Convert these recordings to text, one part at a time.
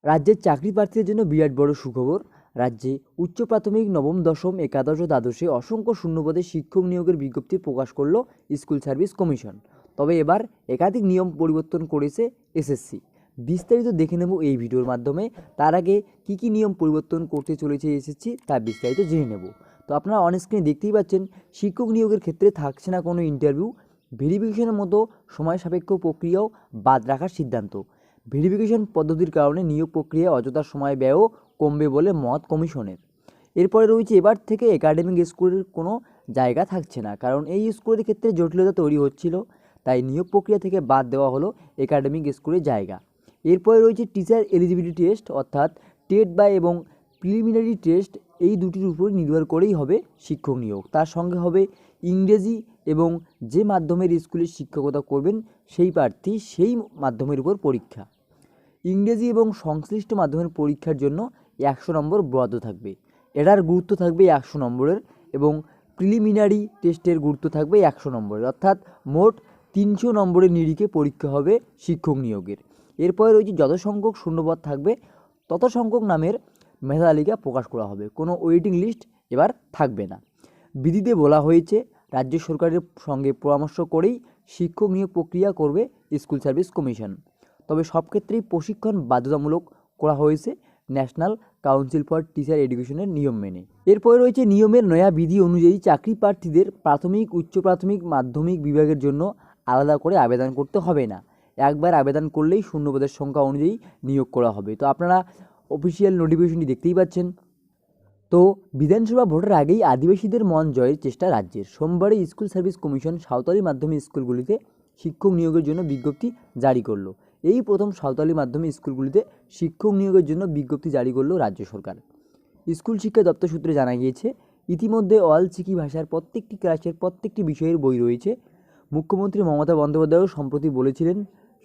রাজ্যের চাকরি প্রার্থীদের জন্য বিরাট বড় সুখবর। রাজ্যে উচ্চ প্রাথমিক নবম, দশম, একাদশ ও দ্বাদশে অসংখ্য শূন্যপদে শিক্ষক নিয়োগের বিজ্ঞপ্তি প্রকাশ করল স্কুল সার্ভিস কমিশন। তবে এবার একাধিক নিয়ম পরিবর্তন করেছে এসএসসি। বিস্তারিত দেখে নেব এই ভিডিওর মাধ্যমে। তার আগে কী কী নিয়ম পরিবর্তন করতে চলেছে এসএসসি তা বিস্তারিত জেনে নেব। তো আপনারা অন স্ক্রিনে দেখতেই পাচ্ছেন, শিক্ষক নিয়োগের ক্ষেত্রে থাকছে না কোনো ইন্টারভিউ, ভেরিফিকেশনের মতো সময় সাপেক্ষ প্রক্রিয়াও বাদ রাখার সিদ্ধান্ত। ভেরিফিকেশন পদ্ধতির কারণে নিয়োগ প্রক্রিয়ায় অযথা সময় ব্যয়ও কমবে বলে মত কমিশনের। এরপরে রয়েছে, এবার থেকে একাডেমিক স্কুলের কোনো জায়গা থাকছে না, কারণ এই স্কুলের ক্ষেত্রে জটিলতা তৈরি হচ্ছিল, তাই নিয়োগ প্রক্রিয়া থেকে বাদ দেওয়া হলো একাডেমিক স্কুলের জায়গা। এরপরে রয়েছে টিচার এলিজিবিলিটি টেস্ট, অর্থাৎ টেট বা এবং প্রিলিমিনারি টেস্ট, এই দুটির উপর নির্ভর করেই হবে শিক্ষক নিয়োগ। তার সঙ্গে হবে ইংরেজি এবং যে মাধ্যমের স্কুলে শিক্ষকতা করবেন সেই প্রার্থী সেই মাধ্যমের উপর পরীক্ষা। ইংরেজি এবং সংশ্লিষ্ট মাধ্যমের পরীক্ষার জন্য 100 নম্বর বরাদ্দ থাকবে। এটার গুরুত্ব থাকবে 100 নম্বরের এবং প্রিলিমিনারি টেস্টের গুরুত্ব থাকবে 100 নম্বরের, অর্থাৎ মোট 300 নম্বরের নিরিখে পরীক্ষা হবে শিক্ষক নিয়োগের। এরপরে রয়েছে, যত সংখ্যক শূন্যপদ থাকবে তত সংখ্যক নামের মেধা তালিকা প্রকাশ করা হবে। কোনো ওয়েটিং লিস্ট এবার থাকবে না। বিধিতে বলা হয়েছে, রাজ্য সরকারের সঙ্গে পরামর্শ করেই শিক্ষক নিয়োগ প্রক্রিয়া করবে স্কুল সার্ভিস কমিশন। তবে সব ক্ষেত্রেই প্রশিক্ষণ বাধ্যতামূলক করা হয়েছে ন্যাশনাল কাউন্সিল ফর টিচার এডুকেশনের নিয়ম মেনে। এরপরে রয়েছে, নিয়মের নয়া বিধি অনুযায়ী চাকরি প্রার্থীদের প্রাথমিক, উচ্চ প্রাথমিক, মাধ্যমিক বিভাগের জন্য আলাদা করে আবেদন করতে হবে না। একবার আবেদন করলেই শূন্যপদের সংখ্যা অনুযায়ী নিয়োগ করা হবে। তো আপনারা অফিসিয়াল নোটিফিকেশনটি দেখতেই পাচ্ছেন। তো বিধানসভা ভোটের আগেই আদিবাসীদের মন জয়ের চেষ্টা রাজ্যের। সোমবারে স্কুল সার্ভিস কমিশন সাঁওতালি মাধ্যমিক স্কুলগুলিতে শিক্ষক নিয়োগের জন্য বিজ্ঞপ্তি জারি করলো। এই প্রথম সাঁওতালি মাধ্যমিক স্কুলগুলিতে শিক্ষক নিয়োগের জন্য বিজ্ঞপ্তি জারি করলো রাজ্য সরকার। স্কুল শিক্ষা দপ্তর সূত্রে জানা গিয়েছে, ইতিমধ্যে অল চিকি ভাষার প্রত্যেকটি ক্লাসের প্রত্যেকটি বিষয়ের বই রয়েছে। মুখ্যমন্ত্রী মমতা বন্দ্যোপাধ্যায়ও সম্প্রতি বলেছিলেন,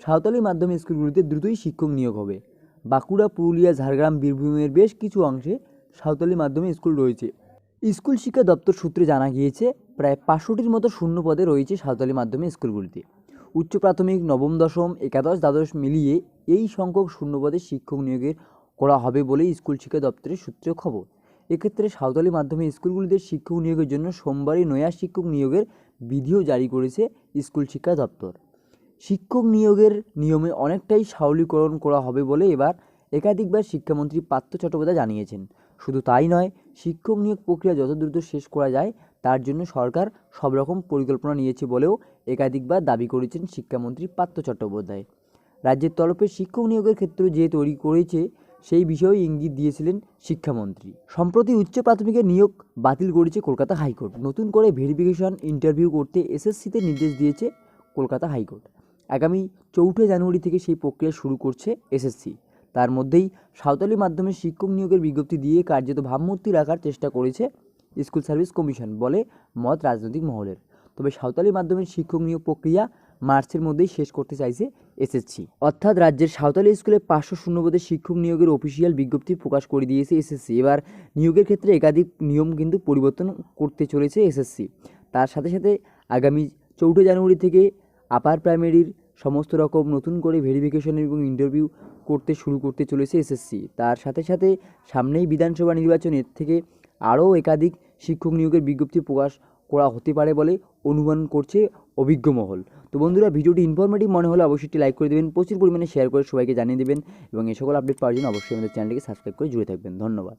সাঁওতালি মাধ্যমিক স্কুলগুলিতে দ্রুতই শিক্ষক নিয়োগ হবে। বাঁকুড়া, পুরুলিয়া, ঝাড়গ্রাম, বীরভূমের বেশ কিছু অংশে সাঁওতালি মাধ্যমিক স্কুল রয়েছে। স্কুল শিক্ষা দপ্তর সূত্রে জানা গিয়েছে, প্রায় 500টির মতো শূন্য পদে রয়েছে সাঁওতালি মাধ্যমিক স্কুলগুলিতে। উচ্চ প্রাথমিক নবম, দশম, একাদশ, দ্বাদশ মিলিয়ে এই সংখ্যক শূন্যপদে শিক্ষক নিয়োগের করা হবে বলেই স্কুল শিক্ষা দপ্তরের সূত্রে খবর। এক্ষেত্রে সাঁওতালি মাধ্যমিক স্কুলগুলিতে শিক্ষক নিয়োগের জন্য সোমবারই নয়া শিক্ষক নিয়োগের বিধিও জারি করেছে স্কুল শিক্ষা দপ্তর। শিক্ষক নিয়োগের নিয়মে অনেকটাই সরলীকরণ করা হবে বলে এবার একাধিকবার শিক্ষামন্ত্রী পার্থ চট্টোপাধ্যায় জানিয়েছেন। শুধু তাই নয়, শিক্ষক নিয়োগ প্রক্রিয়া যত দ্রুত শেষ করা যায় তার জন্য সরকার সব রকম পরিকল্পনা নিয়েছে বলেও একাধিকবার দাবি করেছেন শিক্ষামন্ত্রী পার্থ চট্টোপাধ্যায়। রাজ্যের তরফে শিক্ষক নিয়োগের ক্ষেত্র যে তৈরি করেছে সেই বিষয়েও ইঙ্গিত দিয়েছিলেন শিক্ষামন্ত্রী। সম্প্রতি উচ্চ প্রাথমিকের নিয়োগ বাতিল করেছে কলকাতা হাইকোর্ট। নতুন করে ভেরিফিকেশন ইন্টারভিউ করতে এসএসসিতে নির্দেশ দিয়েছে কলকাতা হাইকোর্ট। আগামী 4 জানুয়ারি থেকে সেই প্রক্রিয়া শুরু করছে এসএসসি। তার মধ্যেই সাঁওতালি মাধ্যমে শিক্ষক নিয়োগের বিজ্ঞপ্তি দিয়ে কার্যত ভাবমূর্তি রাখার চেষ্টা করেছে স্কুল সার্ভিস কমিশন বলে মত রাজনৈতিক মহলের। তবে সাঁওতালি মাধ্যমের শিক্ষক নিয়োগ প্রক্রিয়া মার্চের মধ্যেই শেষ করতে চাইছে এসএসসি। অর্থাৎ রাজ্যের সাঁওতালি স্কুলে 500 শূন্যপদে শিক্ষক নিয়োগের অফিসিয়াল বিজ্ঞপ্তি প্রকাশ করে দিয়েছে এসএসসি। এবার নিয়োগের ক্ষেত্রে একাধিক নিয়ম কিন্তু পরিবর্তন করতে চলেছে এসএসসি। তার সাথে সাথে আগামী 4 জানুয়ারি থেকে আপার প্রাইমারির সমস্ত রকম নতুন করে ভেরিফিকেশন এবং ইন্টারভিউ শুরু করতে চলেছে এসএসসি। তার সাথে সাথে সামনেই বিধানসভা নির্বাচনের থেকে আরও একাধিক শিক্ষক নিয়োগের বিজ্ঞপ্তি প্রকাশ করা হতে পারে বলে অনুমান করছে অভিজ্ঞ মহল। তো বন্ধুরা, ভিডিওটি ইনফরমেটিভ মনে হলে অবশ্যই লাইক করে দেবেন, প্রচুর পরিমাণে শেয়ার করে সবাইকে জানিয়ে দেবেন এবং এই সকল আপডেট পাওয়ার জন্য অবশ্যই আমাদের চ্যানেলটিকে সাবস্ক্রাইব করে জুড়ে থাকবেন। ধন্যবাদ।